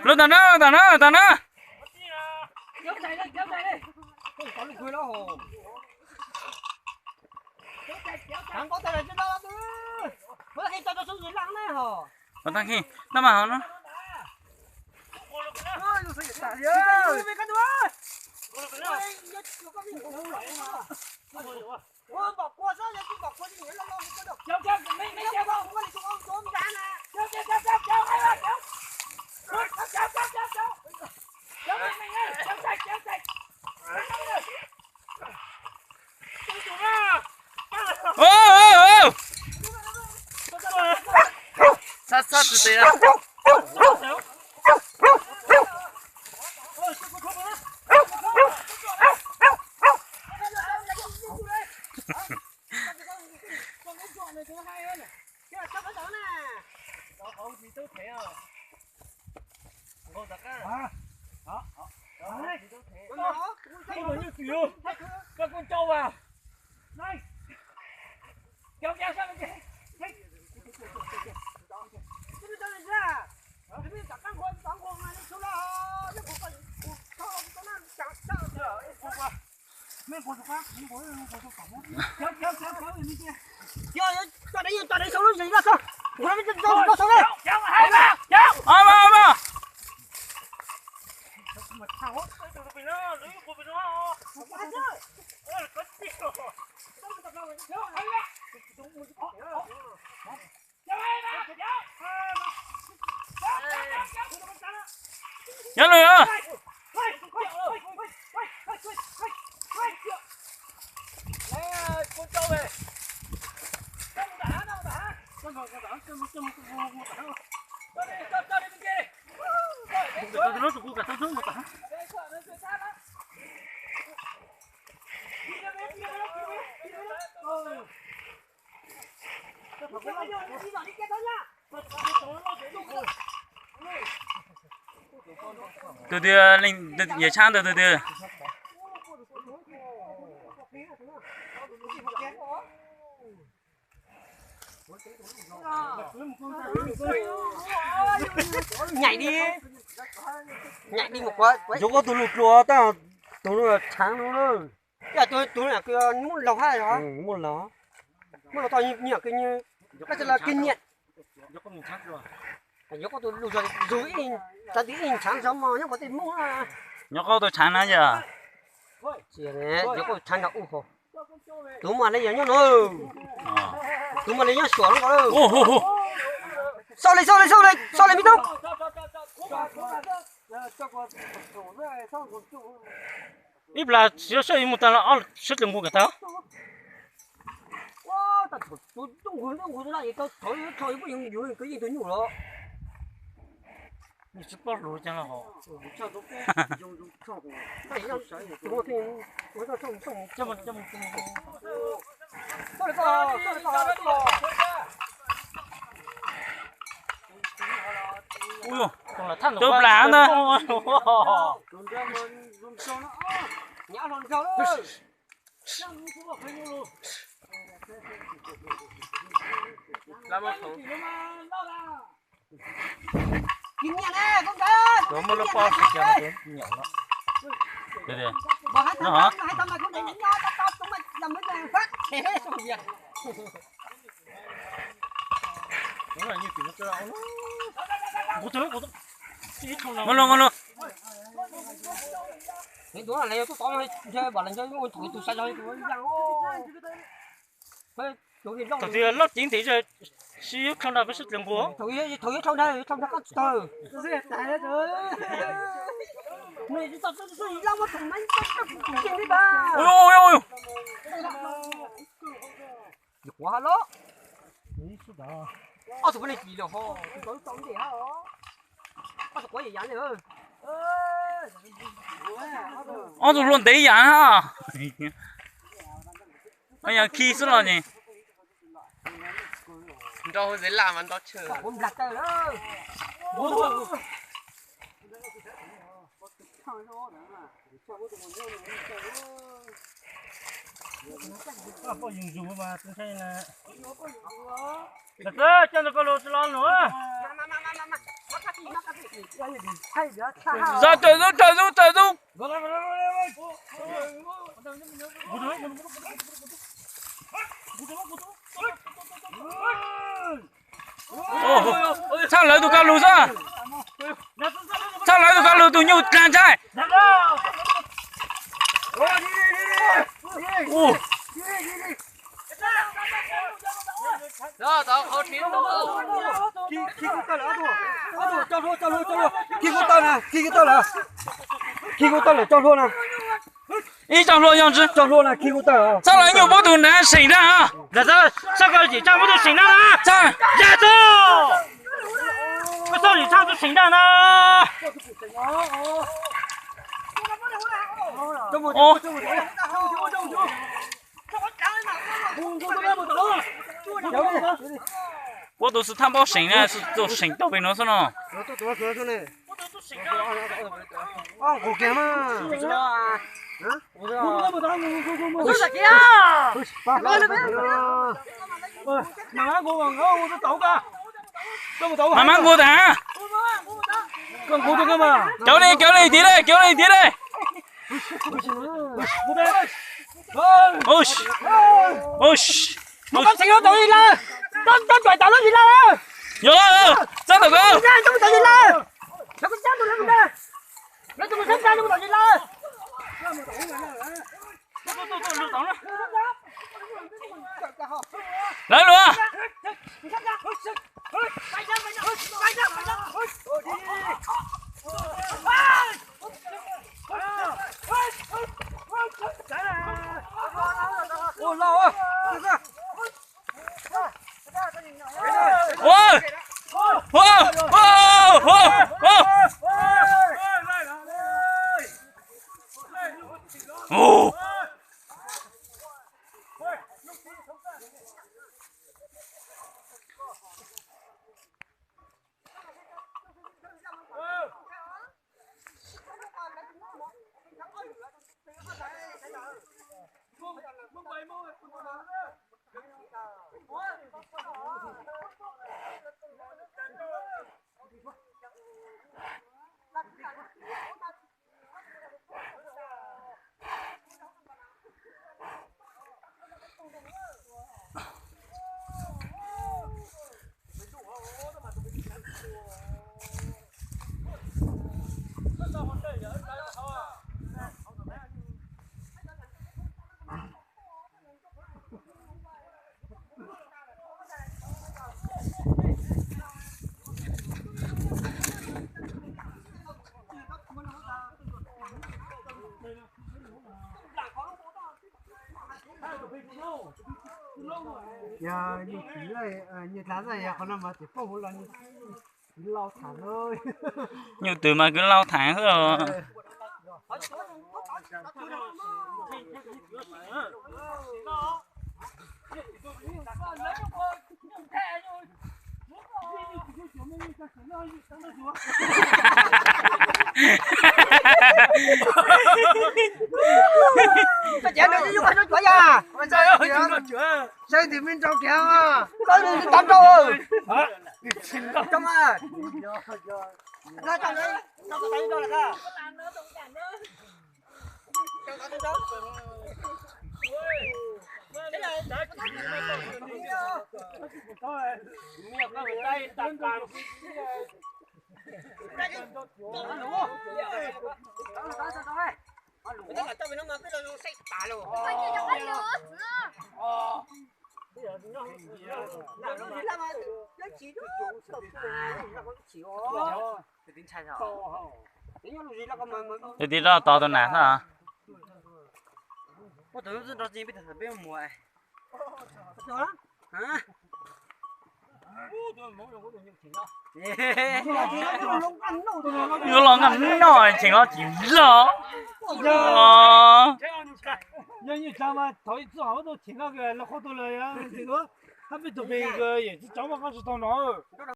Lên tao nó. Kéo chạy đi. Không có lực nó hồ. Thằng có tay trên đó. Bữa khi cho xuống dưới lăng đấy hả? Còn thằng khi nó mà nó. Ôi, nó sẽ tạt đi. Mày cắt đuôi. Ôi, bỏ qua sao vậy? Bỏ qua thì nó lo không được. Kéo, mấy kéo không, có đi xuống tôm ra nè. Kéo hay là kéo. Kéo mày ơi, kéo chạy. Ô. Sát từ từ ra. Các con trâu vào. Này. Kéo sang bên kia. Cho đấy xuống nó gì ra sao? Nó xuống đây. Kéo hai ba. Kéo. Mà. Mà tháo. Nó nhớ rồi à. Con trâu về. Cho đi bên kia đi. Nó tụi cả tao xuống một cả. Từ từ lên nhảy sang từ từ. Nhảy đi một quá. Dù có tụi lụt lúa tao tụi nó sáng luôn rồi. Dạ tụi là cái muốn lẩu hay hả? Muốn lẩu tao như cái như cái là kinh nghiệm. Nhớ có tụi lụt rồi rủi ta tí sáng sớm mà nhớ có tiền mua là. Nhớ có tôi chán á giờ. Chị này nhớ có chán cả u hồ. Tụi mà lấy nhớ nó. Tụi mà lấy nhớ sủa nó có đâu. Sau này mi tông. Ít là chỉ số một tao là số lượng của cái tao. Wow, ta tôi tung ra vậy tao thôi不用有个一吨牛了。你是包路讲了好。差不多有差不多。那要我听我到中。这么。上来吧。哎呦，都不烂呢。nhà lon trâu đó. Làm một thủ. Kinh nhà nè, con cá. Đó mà nó bao sạch ra nó nhỏ lắm. Đây. Nó hả? Hai tấm này không để những nhau tao chúng mày làm mấy cái phát. Thế xong việc. Đúng là như kiểu nó cho nó. Một thứ. Ngon luôn. Thế đó là lấy tôi tóm chơi bảo là chơi ngồi thổi tôi sai rồi tôi giang ô. Thật sự lót chính thì rồi xíu không nào với sức lượng của. Thổi trong đây có từ. Tôi sai rồi. Này tao lăng một thằng mấy cái chuyện đi ba. Ôi. Được quá đó. Tụi bên này gì đâu ho. Tôi tóm gì hả? Tụi có gì vậy nữa. tụi luôn đấy vậy ha. Bây giờ khi xuống rồi nhỉ. Đâu dễ làm ăn đó chờ. Không giặt tay đó. 啊，不用煮吧，正常呢。那这叫那个路子老路啊。ra trời rút sao lại tụi cá lù ra sao lại tụi cá lù tụi nhau tràn trai Đó, tao khó chiến đúng không? Khi có tao là cho luôn khi có tao là cho luôn nè ý trong luôn nhau chứ cho luôn nè khi có tao là sao lại nhiều bố tụi này xỉn ra à那这这个你唱不就行了啊？sao 站住！我叫你唱就行了呢。 ồ bố tụi sự tham bao xỉn này sự tụi xỉn tao bị nó sao nó cổ kém à mà mang cô thả con cố cho cơ mà kéo đi tí đây ôi ôi một con xíu tự nhiên lên con trời tạo nó gì lên vô sao tao cơ ra chúng tự nhiên lên nó có chết rồi lên nó chúng mình ra chúng tự nhiên lên lấy luôn ôi lâu á ôi ồ nhà như chỉ này như lá này còn nằm mà chỉ có một lần lau thẳng ơi nhiều từ mà cứ lau thẳng rồi cái chuyện này chứ không phải à xây thì bên trong kìa xây thì tắm đâu rồi trong à ra trong đấy trong cái tay đâu là cả thì tí đó to tôi nạt hả có tưởng nó gì bây giờ biết mùa đó hả 이거 랑간 너 제가 진짜 nhân mà thôi chứ họ đâu thiên cái là khó tôi là cái đó, hắn biết tụi mình cái gì chứ cháu mà có sự tao nói